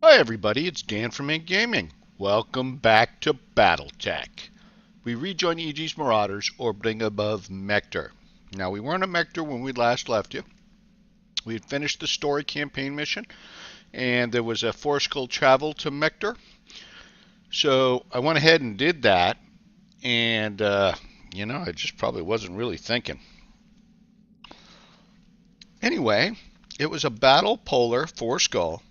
Hi everybody, it's Dan from Ink Gaming. Welcome back to Battletech. We rejoin EG's Marauders orbiting above Mector. Now we weren't at Mector when we last left you. We had finished the story campaign mission and there was a forceful travel to Mector. So I went ahead and did that and I just probably wasn't really thinking. Anyway, it was a battle polar four skull,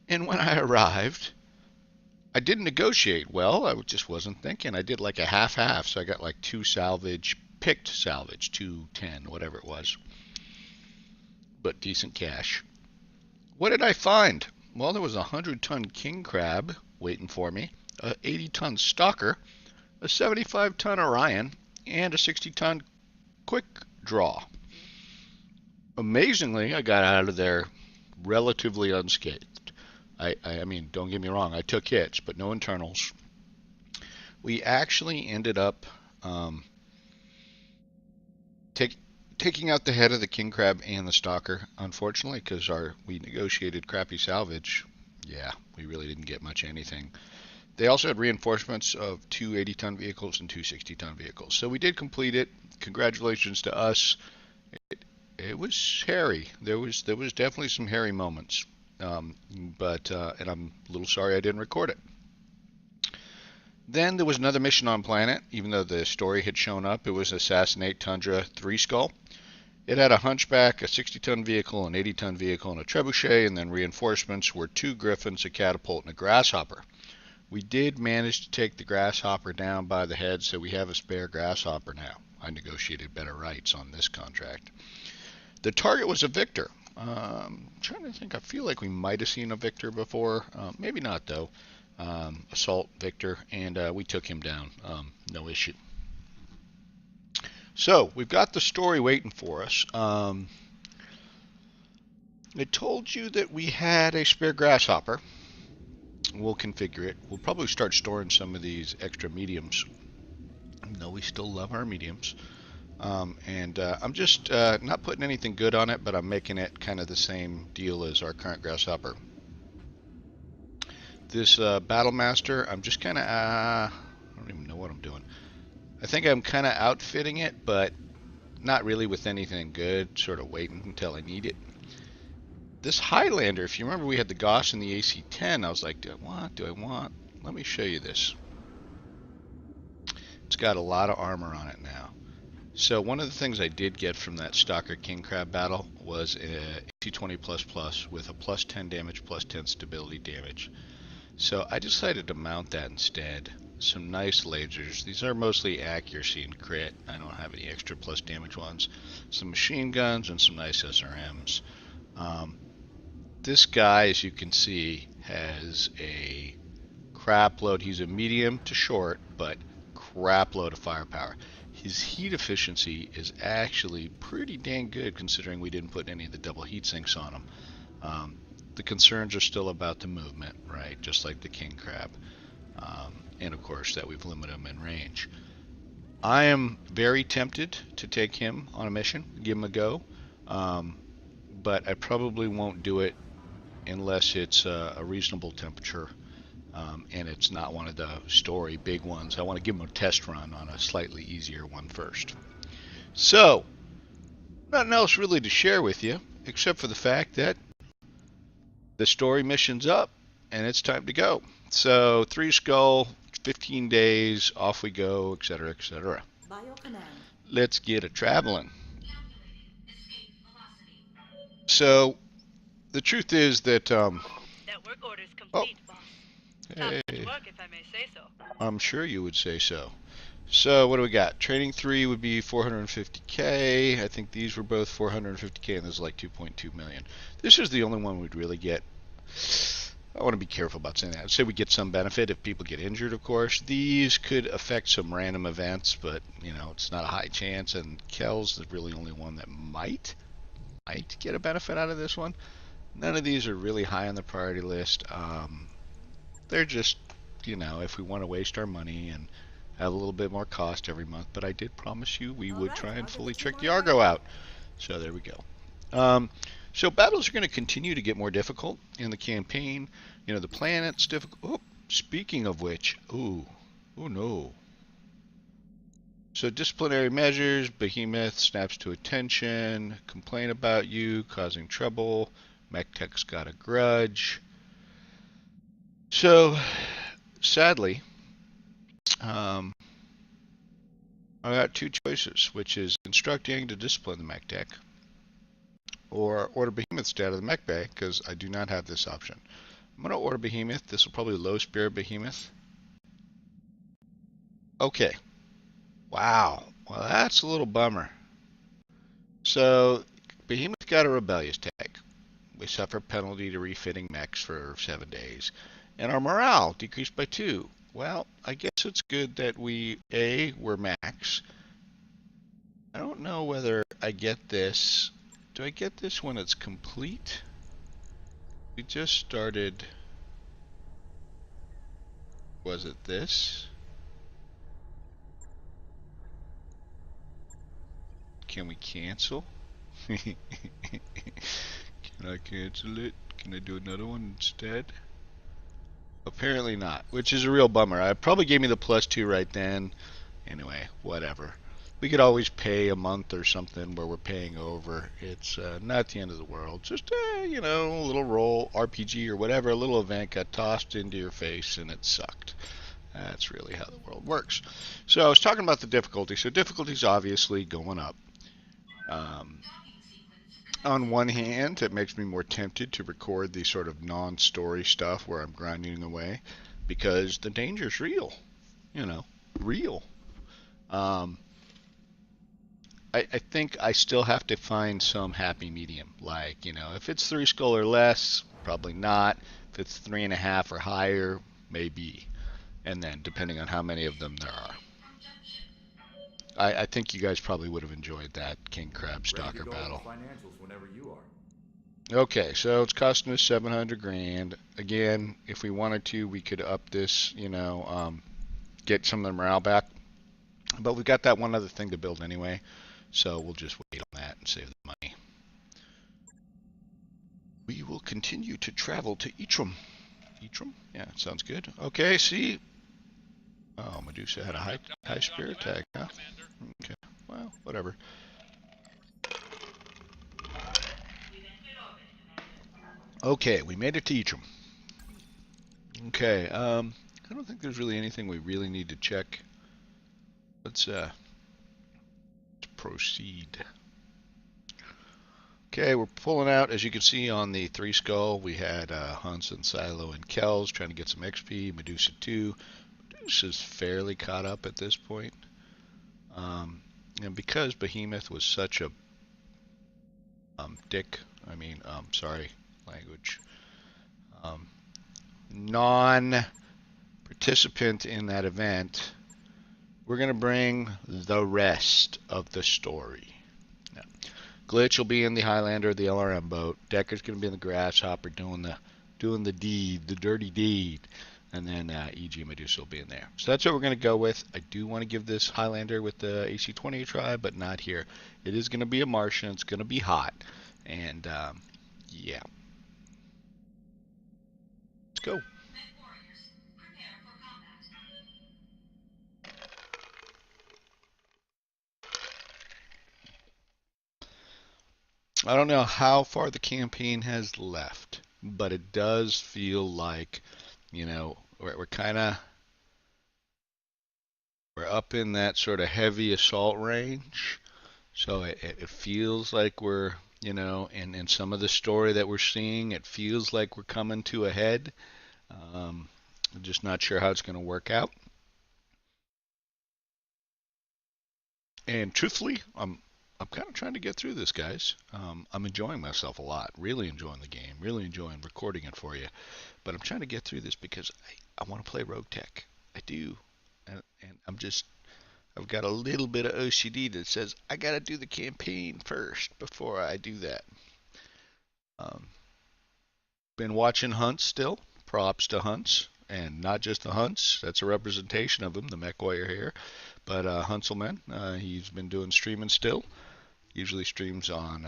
and when I arrived I didn't negotiate well. I just wasn't thinking. I did like a half-half, so I got like two salvage, picked salvage, 210, whatever it was, but decent cash. What did I find? Well, there was a 100-ton king crab waiting for me, a 80-ton stalker, a 75-ton Orion, and a 60-ton quick draw. Amazingly, I got out of there relatively unscathed. I mean, don't get me wrong, I took hits, but no internals. We actually ended up taking out the head of the king crab and the stalker, unfortunately, because we negotiated crappy salvage. Yeah, we really didn't get much anything. They also had reinforcements of two 80-ton vehicles and two 60-ton vehicles. So we did complete it. Congratulations to us. It was hairy. There was definitely some hairy moments. And I'm a little sorry I didn't record it. Then there was another mission on planet, even though the story had shown up. It was Assassinate Tundra 3 Skull. It had a Hunchback, a 60-ton vehicle, an 80-ton vehicle, and a trebuchet, and then reinforcements were two Griffins, a catapult, and a Grasshopper. We did manage to take the Grasshopper down by the head, so we have a spare Grasshopper now. I negotiated better rights on this contract. The target was a Victor. I'm trying to think. I feel like we might have seen a Victor before. Maybe not, though. Assault Victor, and we took him down. No issue. So we've got the story waiting for us. I told you that we had a spare Grasshopper. We'll configure it. We'll probably start storing some of these extra mediums. No, we still love our mediums. I'm just not putting anything good on it, but I'm making it kind of the same deal as our current Grasshopper. This Battlemaster, I'm just kind of, I don't even know what I'm doing. I think I'm kind of outfitting it, but not really with anything good, sort of waiting until I need it. This Highlander, if you remember, we had the Goss and the AC-10. I was like, do I want? Let me show you this. It's got a lot of armor on it now. So one of the things I did get from that Stalker King Crab battle was a AC-20++ with a plus 10 damage, plus 10 stability damage. So I decided to mount that instead. Some nice lasers. These are mostly accuracy and crit. I don't have any extra plus damage ones. Some machine guns and some nice SRMs. This guy, as you can see, has a crap load. He's a medium to short, but crap load of firepower. His heat efficiency is actually pretty dang good considering we didn't put any of the double heat sinks on him. The concerns are still about the movement, right? Just like the king crab. And of course that we've limited him in range. I am very tempted to take him on a mission, give him a go. But I probably won't do it unless it's a reasonable temperature. And it's not one of the story big ones. I want to give them a test run on a slightly easier one first. So, nothing else really to share with you, except for the fact that the story mission's up, and it's time to go. So, 3 Skull, 15 days, off we go, etc., etc. Let's get a traveling. So, the truth is that, Network orders complete, boss. Hey, Top work, if I may say so. I'm sure you would say so. So what do we got? Training 3 would be 450k. I think these were both 450k, and this is like 2.2 million. This is the only one we'd really get. I want to be careful about saying that. I'd say we get some benefit if people get injured, of course. These could affect some random events, but it's not a high chance. And Kel's the really only one that might get a benefit out of this one. None of these are really high on the priority list. They're just, if we want to waste our money and have a little bit more cost every month. But I did promise you we would try and fully trick the Argo out. So there we go. So battles are going to continue to get more difficult in the campaign. You know, the planet's difficult. Oh, speaking of which, oh no. So disciplinary measures, Behemoth snaps to attention, complain about you, causing trouble. Mech-Tech's got a grudge. So, sadly, um, I got two choices, which is instruct Yang to discipline the Mech-Tech, or order Behemoth out of the mech bay, because I do not have this option. I'm going to order Behemoth. This will probably low spirit Behemoth. Okay. Wow. Well, that's a little bummer. So, Behemoth got a rebellious tag. We suffer penalty to refitting mechs for 7 days. And our morale decreased by 2. Well, I guess it's good that we're max. I don't know whether I get this. Do I get this when it's complete? We just started. Was it this? Can we cancel? Can I cancel it? Can I do another one instead? Apparently not, which is a real bummer. I probably gave me the +2 right then. Anyway, whatever. We could always pay a month or something where we're paying over. It's not the end of the world. Just, you know, a little roll, RPG or whatever, a little event got tossed into your face and it sucked. That's really how the world works. So I was talking about the difficulty. So difficulty's obviously going up. On one hand, it makes me more tempted to record the sort of non-story stuff where I'm grinding away because the danger's real, you know, real. Um, I think I still have to find some happy medium. Like, you know, if it's 3 skull or less, probably not. If it's 3.5 or higher, maybe. And then depending on how many of them there are. I think you guys probably would have enjoyed that King Crab Stalker battle. Financials whenever you are. Okay, so it's costing us 700 grand. Again, if we wanted to, we could up this, you know, get some of the morale back. But we've got that one other thing to build anyway, so we'll just wait on that and save the money. We will continue to travel to Itrom. Itrom? Yeah, sounds good. Okay, see. Oh, Medusa had a high spirit tag, huh? Okay, well, whatever. Okay, we made it to Itrom. Okay, I don't think there's really anything we really need to check. Let's proceed. Okay, we're pulling out, as you can see on the 3 skull, we had Hansen, Silo, and Kells trying to get some XP. Medusa 2. Medusa's fairly caught up at this point. And because Behemoth was such a non-participant in that event, we're going to bring the rest of the story. Now, Glitch will be in the Highlander, the LRM boat. Decker's going to be in the Grasshopper doing the deed, the dirty deed. And then EG Medusa will be in there. So that's what we're going to go with. I do want to give this Highlander with the AC-20 a try, but not here. It is going to be a Martian. It's going to be hot. And, yeah. Let's go. I don't know how far the campaign has left, but it does feel like, you know, we're up in that sort of heavy assault range. So it feels like we're, you know, in some of the story that we're seeing, it feels like we're coming to a head. I'm just not sure how it's going to work out. And truthfully, I'm kind of trying to get through this, guys. I'm enjoying myself a lot, really enjoying the game, really enjoying recording it for you. But I'm trying to get through this because I want to play Rogue Tech. I do. And I've got a little bit of OCD that says I got to do the campaign first before I do that. Been watching Hunts still. Props to Hunts. And not just the Hunts. That's a representation of him, the mech warrior here. But Huntzelman, he's been doing streaming still. Usually streams on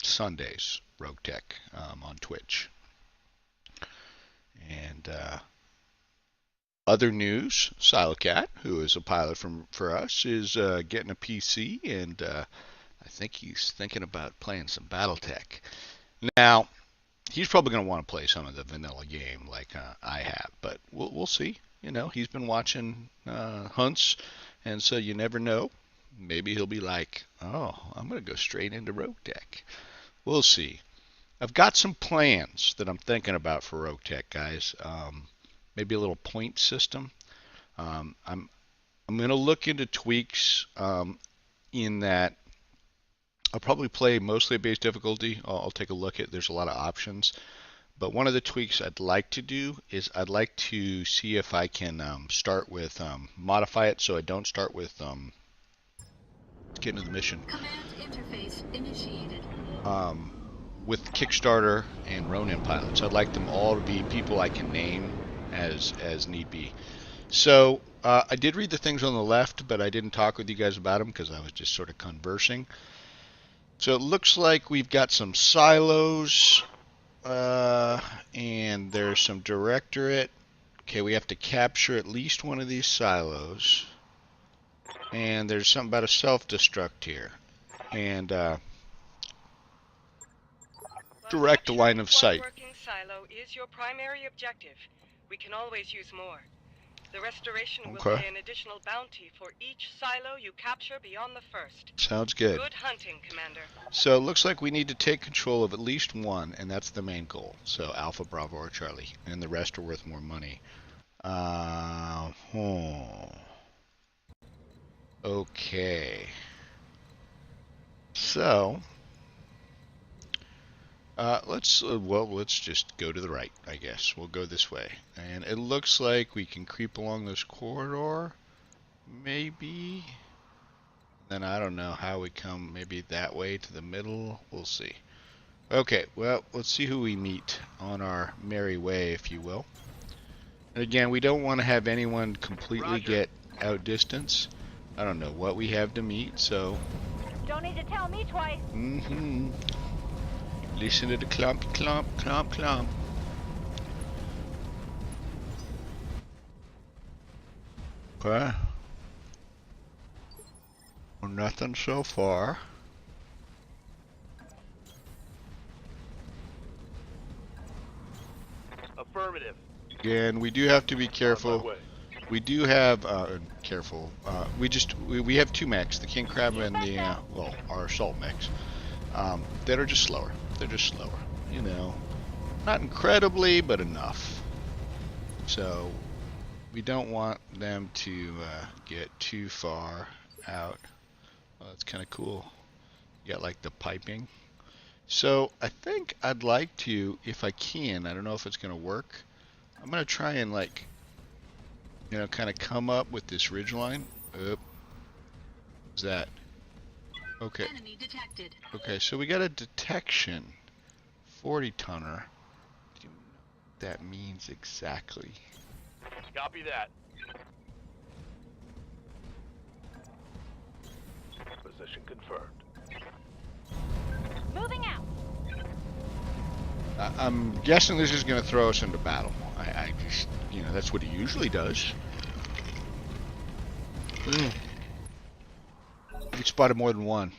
Sundays, Rogue Tech, on Twitch. And other news, Silocat, who is a pilot for us, is getting a PC, and I think he's thinking about playing some Battletech. Now, he's probably going to want to play some of the vanilla game like I have, but we'll see. You know, he's been watching hunts, and so you never know. Maybe he'll be like, oh, I'm going to go straight into Rogue Tech. We'll see. I've got some plans that I'm thinking about for Rogue Tech, guys. Maybe a little point system. I'm going to look into tweaks in that I'll probably play mostly at base difficulty. I'll take a look at. There's a lot of options, but one of the tweaks I'd like to do is I'd like to see if I can start with modify it so I don't start with get into the mission. Command interface initiated. With Kickstarter and Ronin pilots, I'd like them all to be people I can name as need be. So I did read the things on the left, but I didn't talk with you guys about them because I was just sort of conversing. So it looks like we've got some silos, and there's some directorate. Okay, we have to capture at least one of these silos. And there's something about a self-destruct here. And direct line of sight. One working silo is your primary objective. We can always use more. The restoration will pay an additional bounty for each silo you capture beyond the first. Sounds good. Good hunting, Commander. So it looks like we need to take control of at least one, and that's the main goal. So Alpha, Bravo, or Charlie, and the rest are worth more money. Okay. So let's just go to the right, I guess. We'll go this way. And it looks like we can creep along this corridor. Maybe. Then I don't know how we come, maybe that way to the middle. We'll see. Okay, well, let's see who we meet on our merry way, if you will. And again, we don't want to have anyone completely get outdistanced. I don't know what we have to meet, so... Don't need to tell me twice. Mm-hmm. Listen to the clump, clump, clump, clump. Okay. Well, nothing so far. Affirmative. Again, we do have to be careful. We do have careful. We have two mechs, the king crab and the well, our assault mechs, that are just slower. They're just slower, you know, not incredibly, but enough. So we don't want them to get too far out. Oh, that's kind of cool. You got like the piping. So I think I'd like to, if I can, I don't know if it's gonna work. I'm gonna try and like, you know, kind of come up with this ridgeline. Oop. What's that? Okay. Enemy detected. Okay, so we got a detection. 40 tonner. What do you know what that means exactly? Copy that. Position confirmed. Moving out. I'm guessing this is going to throw us into battle. I just, you know, that's what he usually does. We spotted more than one.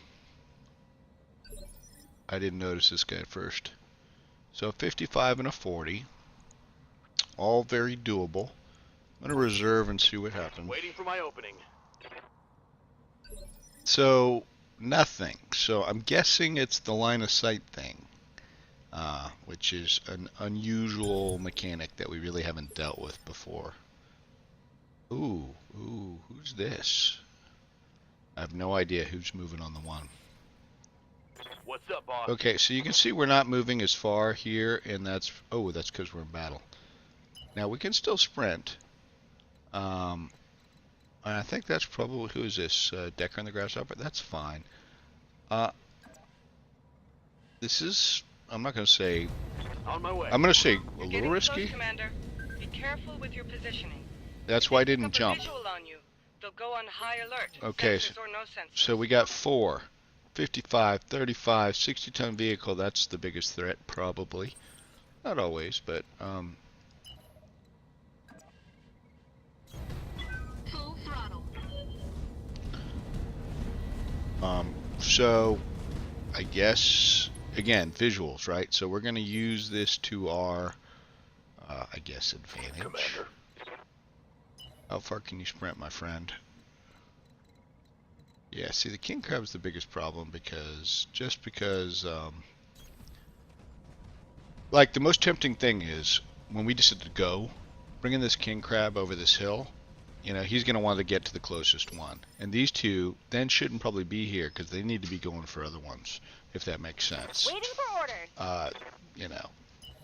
I didn't notice this guy at first. So 55 and a 40. All very doable. I'm going to reserve and see what happens. Waiting for my opening. So, nothing. So I'm guessing it's the line of sight thing. Which is an unusual mechanic that we really haven't dealt with before. Ooh, who's this? I have no idea who's moving on the one. What's up, boss? Okay, so you can see we're not moving as far here, and that's because we're in battle. Now we can still sprint. And I think that's probably, who is this? Decker and the Grasshopper? That's fine. This is, I'm not going to say, On my way. I'm going to say a You're little getting risky. close, Commander. Be careful with your positioning. That's why I If they didn't pick up a jump. visual on you, they'll go on high alert. Okay, Sensors or no sensors. So we got 4. 55, 35, 60-ton vehicle, that's the biggest threat, probably. Not always, but, Full throttle. So, I guess, again, visuals, right? So we're going to use this to our, I guess, advantage. Commander. How far can you sprint, my friend? Yeah, see, the king crab's the biggest problem because, like, the most tempting thing is, when we decide to go, bringing this king crab over this hill, you know, he's going to want to get to the closest one. And these two then shouldn't probably be here because they need to be going for other ones, if that makes sense. Waiting for orders. You know,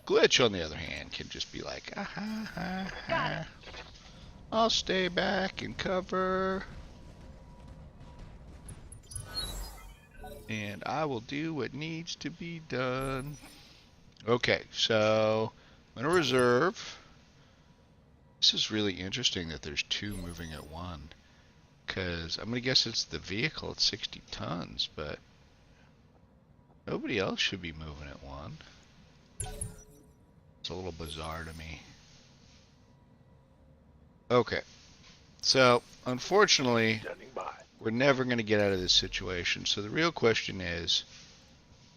Glitch, on the other hand, can just be like, ah, ha, ha, ha. I'll stay back and cover. And I will do what needs to be done. Okay, so I'm going to reserve. This is really interesting that there's two moving at one. Because I'm going to guess it's the vehicle at 60 tons, but nobody else should be moving at one. It's a little bizarre to me. Okay, so unfortunately, Standing by. we're never going to get out of this situation. So the real question is,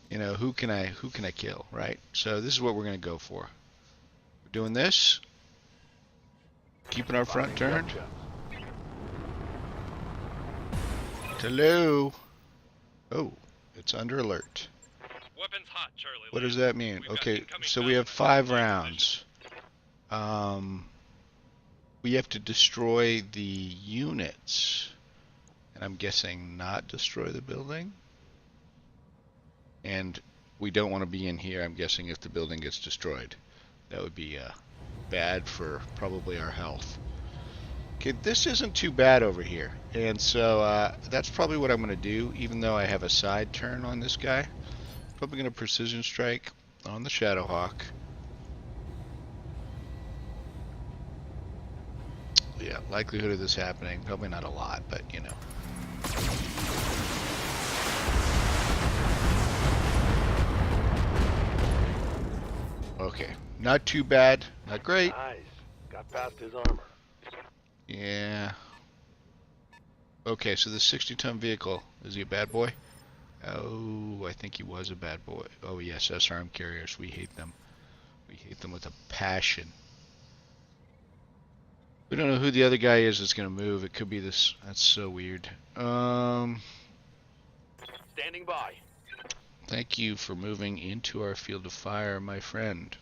you know, who can I kill, right? So this is what we're going to go for. We're doing this, keeping our front turned. Gotcha. Hello. Oh, it's under alert. Weapons hot, Charlie. What does that mean? We've got Okay, incoming so we have bounty 5 rounds. We have to destroy the units. And I'm guessing not destroy the building. And we don't want to be in here, I'm guessing, if the building gets destroyed. That would be bad for probably our health. Okay, this isn't too bad over here. And so that's probably what I'm going to do, even though I have a side turn on this guy. Probably going to precision strike on the Shadowhawk. Yeah, likelihood of this happening, probably not a lot, but you know. Okay, not too bad, not great. Nice. Got past his armor. Yeah. Okay, so the 60-ton vehicle, is he a bad boy? Oh, I think he was a bad boy. Oh yes, SRM carriers, we hate them. We hate them with a passion. We don't know who the other guy is that's gonna move. It could be this. That's so weird. Standing by. Thank you for moving into our field of fire, my friend.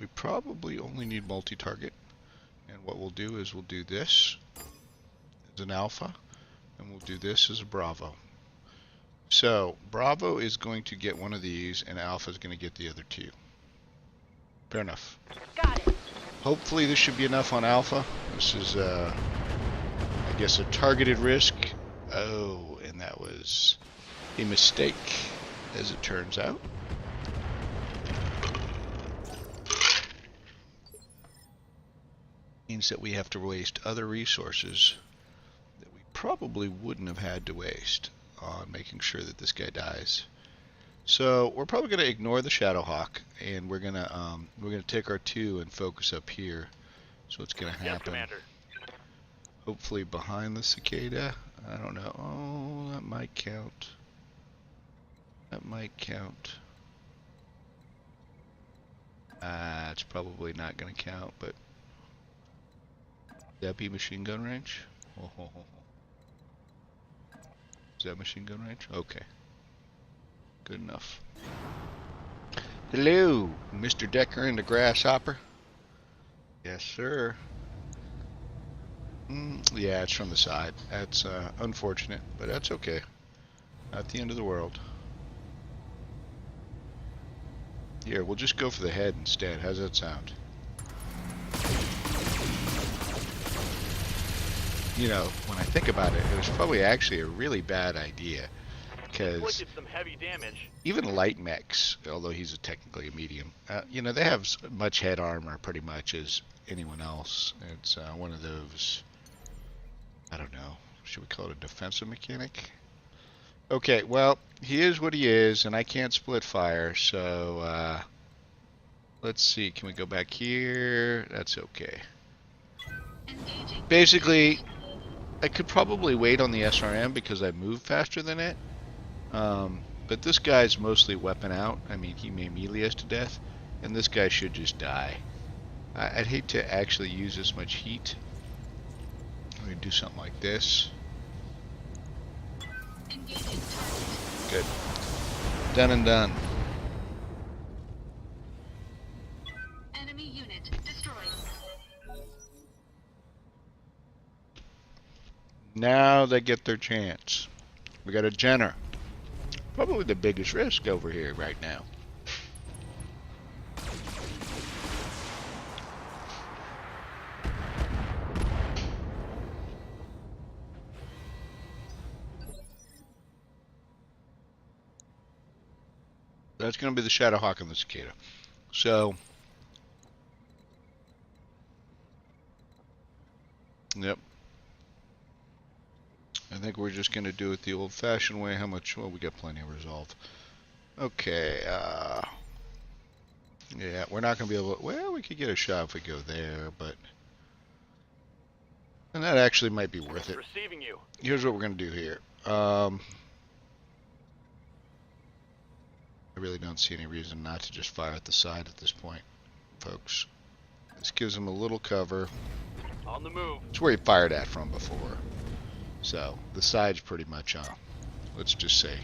We probably only need multi-target. And what we'll do is we'll do this as an alpha, and we'll do this as a bravo. So, bravo is going to get one of these, and alpha is going to get the other two. Fair enough. Got it. Hopefully this should be enough on alpha. This is, I guess, a targeted risk. Oh, and that was a mistake, as it turns out. Means that we have to waste other resources that we probably wouldn't have had to waste on making sure that this guy dies. So we're probably going to ignore the Shadowhawk, and we're gonna take our 2 and focus up here. So what's going to Yes, happen? Commander. Hopefully behind the cicada. I don't know. Oh, that might count. That might count. It's probably not going to count, but would that be machine gun range? Oh, ho, ho, ho. Is that machine gun range? Okay. Good enough. Hello, Mr. Decker and the Grasshopper. Yes, sir. Yeah, it's from the side. That's unfortunate, but that's okay. Not the end of the world. Here, we'll just go for the head instead. How's that sound? You know, when I think about it, it was probably actually a really bad idea. Because Inflicted some heavy damage. even light mechs, although he's technically a medium, you know, they have as much head armor pretty much as anyone else. It's one of those, I don't know, should we call it a defensive mechanic? Okay, well, he is what he is, and I can't split fire, so let's see. Can we go back here? That's okay. Basically, I could probably wait on the SRM because I move faster than it. But this guy's mostly weapon out. I mean, he may melee us to death, and this guy should just die. I'd hate to actually use this much heat. I'm going to do something like this. Good. Done and done. Enemy unit destroyed. Now they get their chance. We got a Jenner. Probably the biggest risk over here right now. That's going to be the Shadowhawk and the Cicada. So, yep. I think we're just going to do it the old-fashioned way. How much? Well, we got plenty of resolve. Okay. Yeah, we're not going to be able to... Well, we could get a shot if we go there, but... And that actually might be worth it. Receiving you. Here's what we're going to do here. I really don't see any reason not to just fire at the side at this point, folks. This gives him a little cover. On the move. It's where he fired at from before. So, the side's pretty much, let's just say,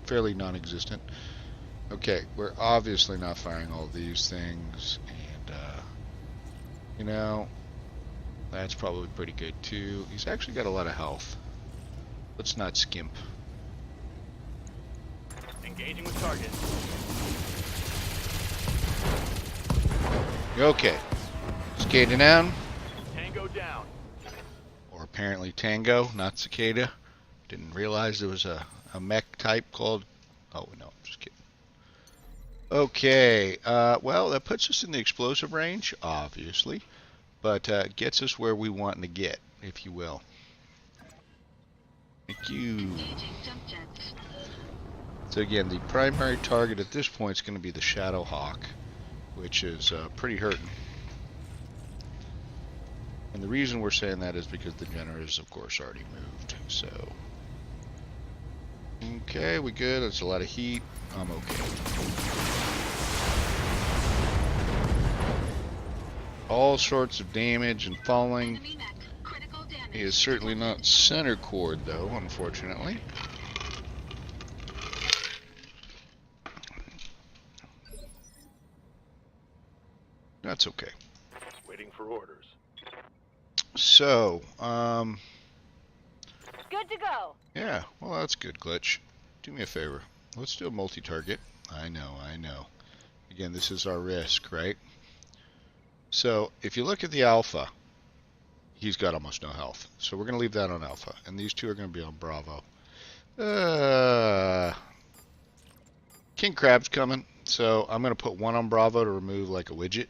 fairly non-existent. Okay, we're obviously not firing all these things, and, you know, that's probably pretty good too. He's actually got a lot of health. Let's not skimp. Engaging with target. Okay. Cicada down. Tango down. Or apparently Tango, not Cicada. Didn't realize there was a mech type called... Oh, no, I'm just kidding. Okay. Well, that puts us in the explosive range, obviously. But gets us where we want to get, if you will. Thank you. So again, the primary target at this point is going to be the Shadowhawk, which is pretty hurting. And the reason we're saying that is because the Jenner is, of course, already moved. So, okay, we good. That's a lot of heat. I'm okay. All sorts of damage and falling. He is certainly not center cord, though, unfortunately. That's okay. Waiting for orders. So, Good to go. yeah, well, that's good, Glitch. Do me a favor. Let's do a multi-target. I know. Again, this is our risk, right? So, if you look at the Alpha, he's got almost no health. So we're going to leave that on Alpha. And these two are going to be on Bravo. King Crab's coming. So I'm going to put one on Bravo to remove like a widget.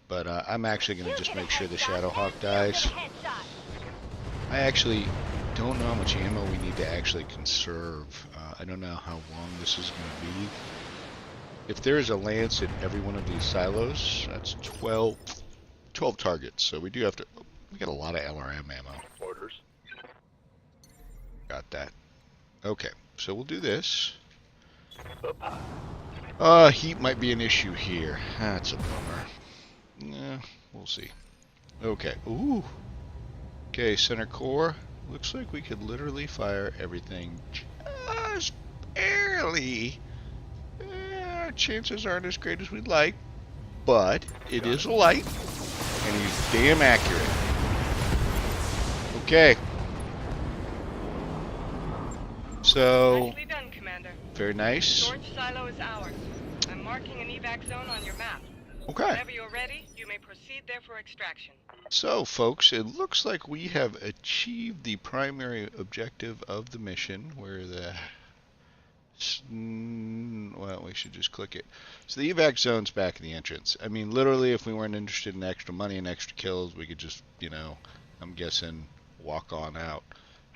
But I'm actually going to just make sure the Shadowhawk dies. I actually don't know how much ammo we need to actually conserve. I don't know how long this is going to be. If there is a lance in every one of these silos, that's 12 targets. So we do have to... We got a lot of LRM ammo. Orders. Got that. Okay, so we'll do this. Up. Heat might be an issue here. That's a bummer. Yeah, we'll see. Okay. Ooh. Okay, center core. Looks like we could literally fire everything just barely. Our chances aren't as great as we'd like, but it is a light, and he's damn accurate. Okay. So, Nicely done, Commander. very nice. Storage silo is ours. I'm marking an evac zone on your map. Okay. Whenever you're ready, you may proceed there for extraction. So, folks, it looks like we have achieved the primary objective of the mission, where the... Well, we should just click it. So the evac zone's back in the entrance. I mean, literally, if we weren't interested in extra money and extra kills, we could just, you know, I'm guessing, walk on out.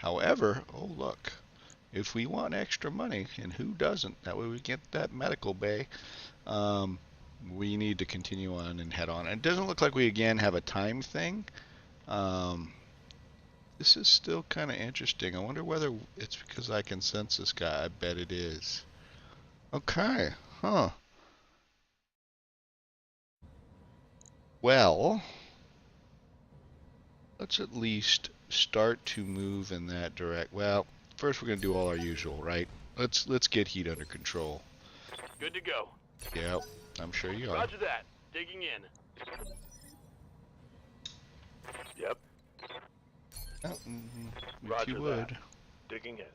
However, oh look, if we want extra money, and who doesn't, that way we get that medical bay, we need to continue on and head on. And it doesn't look like we again have a time thing. This is still kind of interesting. I wonder whether it's because I can sense this guy. I bet it is. Okay, huh. Well, let's at least start to move in that direct. Well, first we're gonna do all our usual, right? Let's get heat under control. Good to go. Yep, I'm sure you are. Roger that. Digging in. Yep. Oh, if Roger you would. that. Digging in.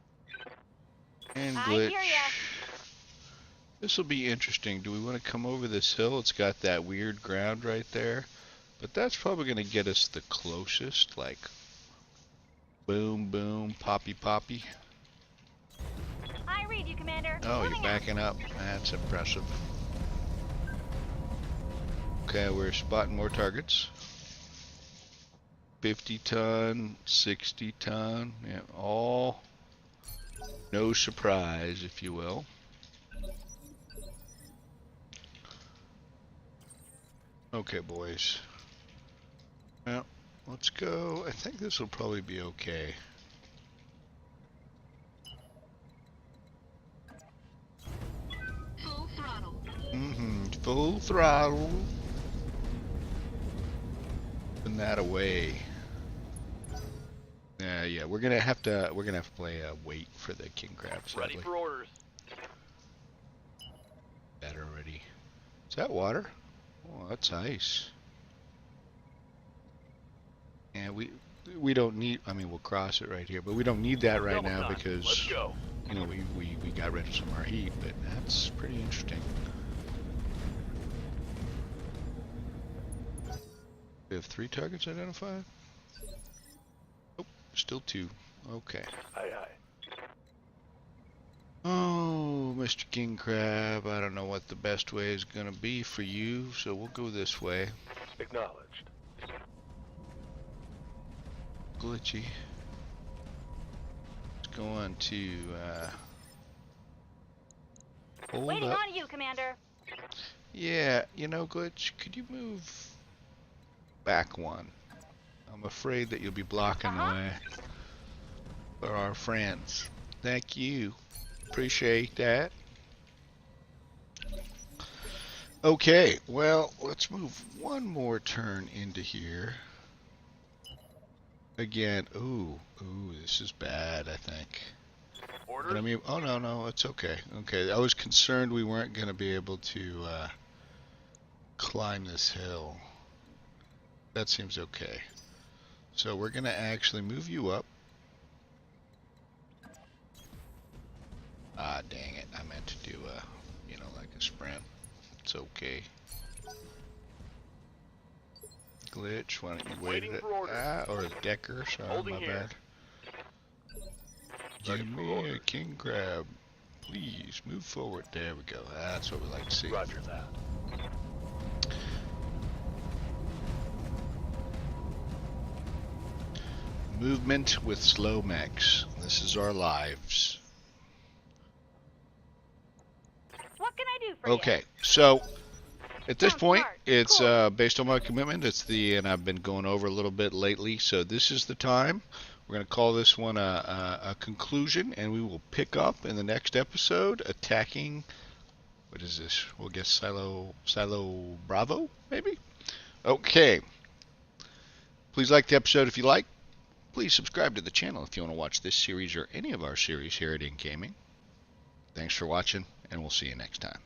And I glitch. hear ya. This will be interesting. Do we want to come over this hill? It's got that weird ground right there. But that's probably going to get us the closest. Like, boom, boom, poppy, poppy. I read you, Commander. Oh, you're Moving out. backing up. That's impressive. Okay, we're spotting more targets. 50 ton, 60 ton, yeah, all no surprise, if you will. Okay, boys. Well, let's go. I think this will probably be okay. Full throttle. Full throttle. Putting that away. Yeah, we're gonna have to play wait for the king crab. Sadly. Ready for orders. That already. Is that water? Oh, that's ice. Yeah, we don't need. I mean, we'll cross it right here, but we don't need that right Double now time. because Let's go. you know we got rid of some of our heat. But that's pretty interesting. We have 3 targets identified. Oh, still 2. Okay. Aye, aye. Oh, Mr. King Crab, I don't know what the best way is going to be for you, so we'll go this way. Acknowledged. Glitchy. Let's go on to, hold Waiting up. on you, Commander. Yeah, you know, Glitch, could you move back one? I'm afraid that you'll be blocking the way for our friends. Thank you. Appreciate that. Okay, well, let's move one more turn into here. Again, ooh, this is bad, I think. Orders. But I mean, oh no, it's okay. Okay, I was concerned we weren't going to be able to climb this hill. That seems okay. So we're going to actually move you up. Ah, dang it. I meant to do you know, like a sprint. It's okay. Glitch, why don't you wait Waiting it? for orders. Or Decker, sorry, Holding my here. bad. Ready Give for me a orders. king crab. Please, move forward. There we go. That's what we like to see. Roger that. Movement with slow mechs. This is our lives. What can I do for you? Okay, so at this Sounds point, smart. it's Cool. based on my commitment. And I've been going over a little bit lately. So this is the time. We're gonna call this one a conclusion, and we will pick up in the next episode attacking. What is this? We'll guess Silo Bravo, maybe. Okay. Please like the episode if you like. Please subscribe to the channel if you want to watch this series or any of our series here at In Gaming. Thanks for watching, and we'll see you next time.